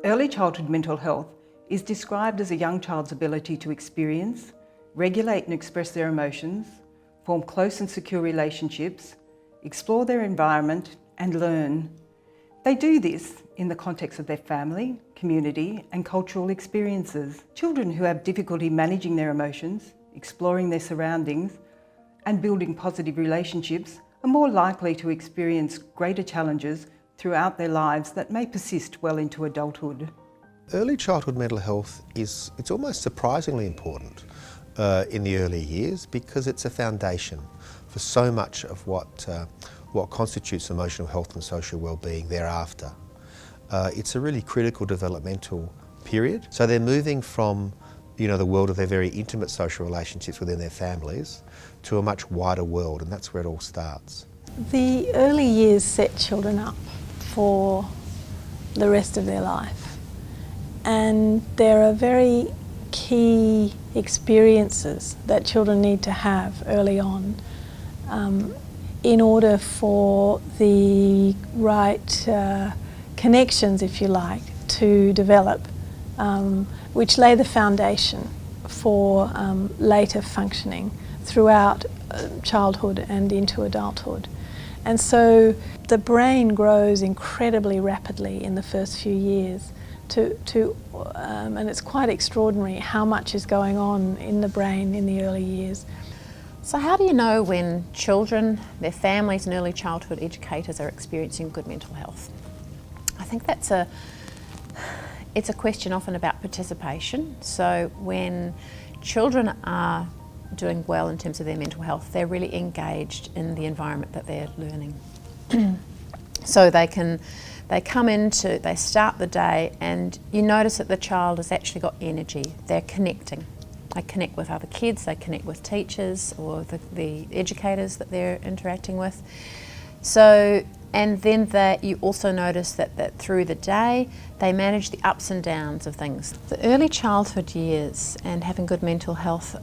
Early childhood mental health is described as a young child's ability to experience, regulate and express their emotions, form close and secure relationships, explore their environment and learn. They do this in the context of their family, community and cultural experiences. Children who have difficulty managing their emotions, exploring their surroundings and building positive relationships are more likely to experience greater challenges throughout their lives that may persist well into adulthood. Early childhood mental health it's almost surprisingly important in the early years because it's a foundation for so much of what constitutes emotional health and social well-being thereafter. It's a really critical developmental period. So they're moving from the world of their very intimate social relationships within their families to a much wider world, and that's where it all starts. The early years set children up for the rest of their life, and there are very key experiences that children need to have early on in order for the right connections, if you like, to develop, which lay the foundation for later functioning throughout childhood and into adulthood. And so the brain grows incredibly rapidly in the first few years and it's quite extraordinary how much is going on in the brain in the early years. So how do you know when children, their families and early childhood educators are experiencing good mental health? I think it's a question often about participation. So when children are doing well in terms of their mental health, they're really engaged in the environment that they're learning. So they start the day and you notice that the child has actually got energy, they're connecting. They connect with other kids, they connect with teachers or the educators that they're interacting with. So, and then you also notice that through the day they manage the ups and downs of things. The early childhood years and having good mental health,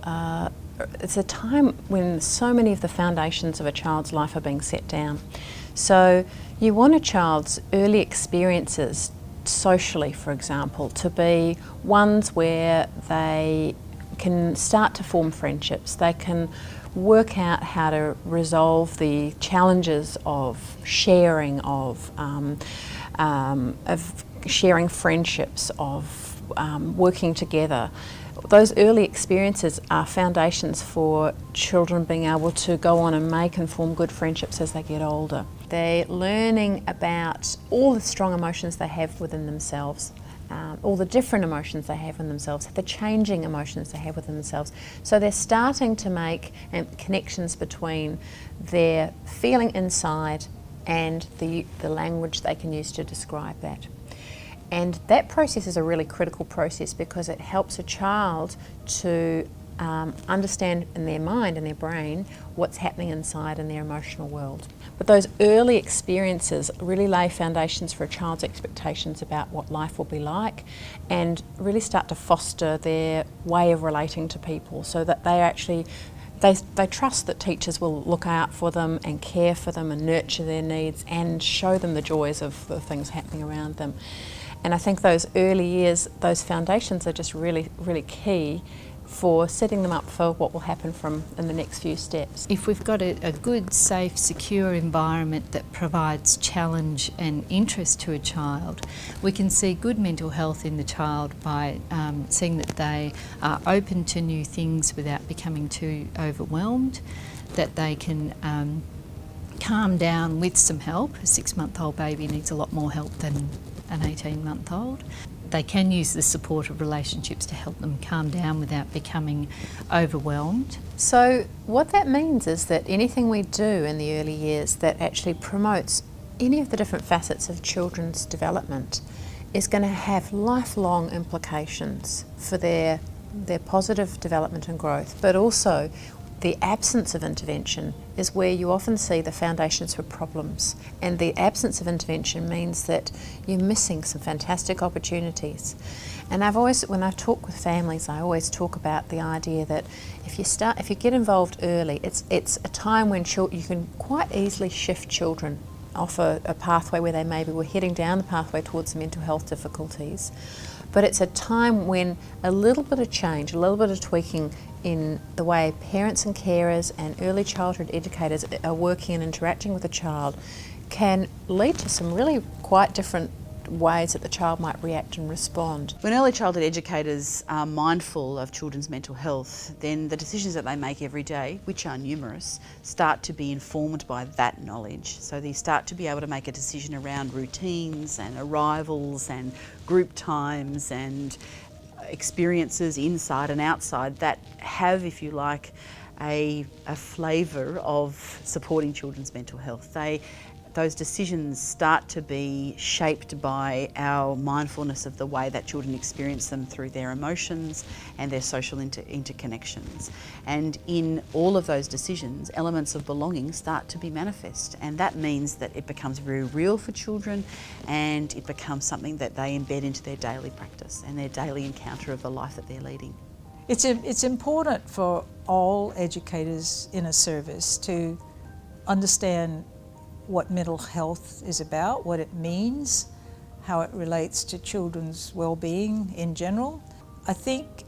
it's a time when so many of the foundations of a child's life are being set down. So you want a child's early experiences socially, for example, to be ones where they can start to form friendships. They can work out how to resolve the challenges of sharing, of sharing friendships, of working together. Those early experiences are foundations for children being able to go on and make and form good friendships as they get older. They're learning about all the strong emotions they have within themselves, all the different emotions they have in themselves, the changing emotions they have within themselves. So they're starting to make connections between their feeling inside and the language they can use to describe that. And that process is a really critical process because it helps a child to understand in their mind and their brain what's happening inside in their emotional world. But those early experiences really lay foundations for a child's expectations about what life will be like and really start to foster their way of relating to people so that they actually they trust that teachers will look out for them and care for them and nurture their needs and show them the joys of the things happening around them. And I think those early years, those foundations are just really, really key for setting them up for what will happen in the next few steps. If we've got a good, safe, secure environment that provides challenge and interest to a child, we can see good mental health in the child by seeing that they are open to new things without becoming too overwhelmed, that they can calm down with some help. A 6-month-old baby needs a lot more help than an 18-month-old. They can use the support of relationships to help them calm down without becoming overwhelmed. So what that means is that anything we do in the early years that actually promotes any of the different facets of children's development is going to have lifelong implications for their positive development and growth, but also the absence of intervention is where you often see the foundations for problems. And the absence of intervention means that you're missing some fantastic opportunities. And when I talk with families, I always talk about the idea that if you get involved early, it's a time when you can quite easily shift children off a pathway where they maybe were heading down the pathway towards mental health difficulties. But it's a time when a little bit of change, a little bit of tweaking in the way parents and carers and early childhood educators are working and interacting with a child can lead to some really quite different ways that the child might react and respond. When early childhood educators are mindful of children's mental health, then the decisions that they make every day, which are numerous, start to be informed by that knowledge. So they start to be able to make a decision around routines and arrivals and group times and experiences inside and outside that have, if you like, a flavour of supporting children's mental health. Those decisions start to be shaped by our mindfulness of the way that children experience them through their emotions and their social interconnections. And in all of those decisions, elements of belonging start to be manifest. And that means that it becomes very real for children, and it becomes something that they embed into their daily practice and their daily encounter of the life that they're leading. It's important for all educators in a service to understand what mental health is about, what it means, how it relates to children's well-being in general. I think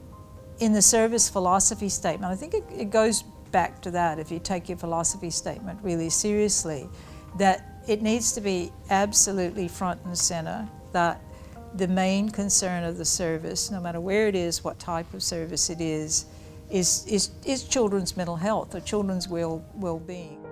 in the service philosophy statement, I think it goes back to that, if you take your philosophy statement really seriously, that it needs to be absolutely front and centre, that the main concern of the service, no matter where it is, what type of service it is children's mental health or children's well-being.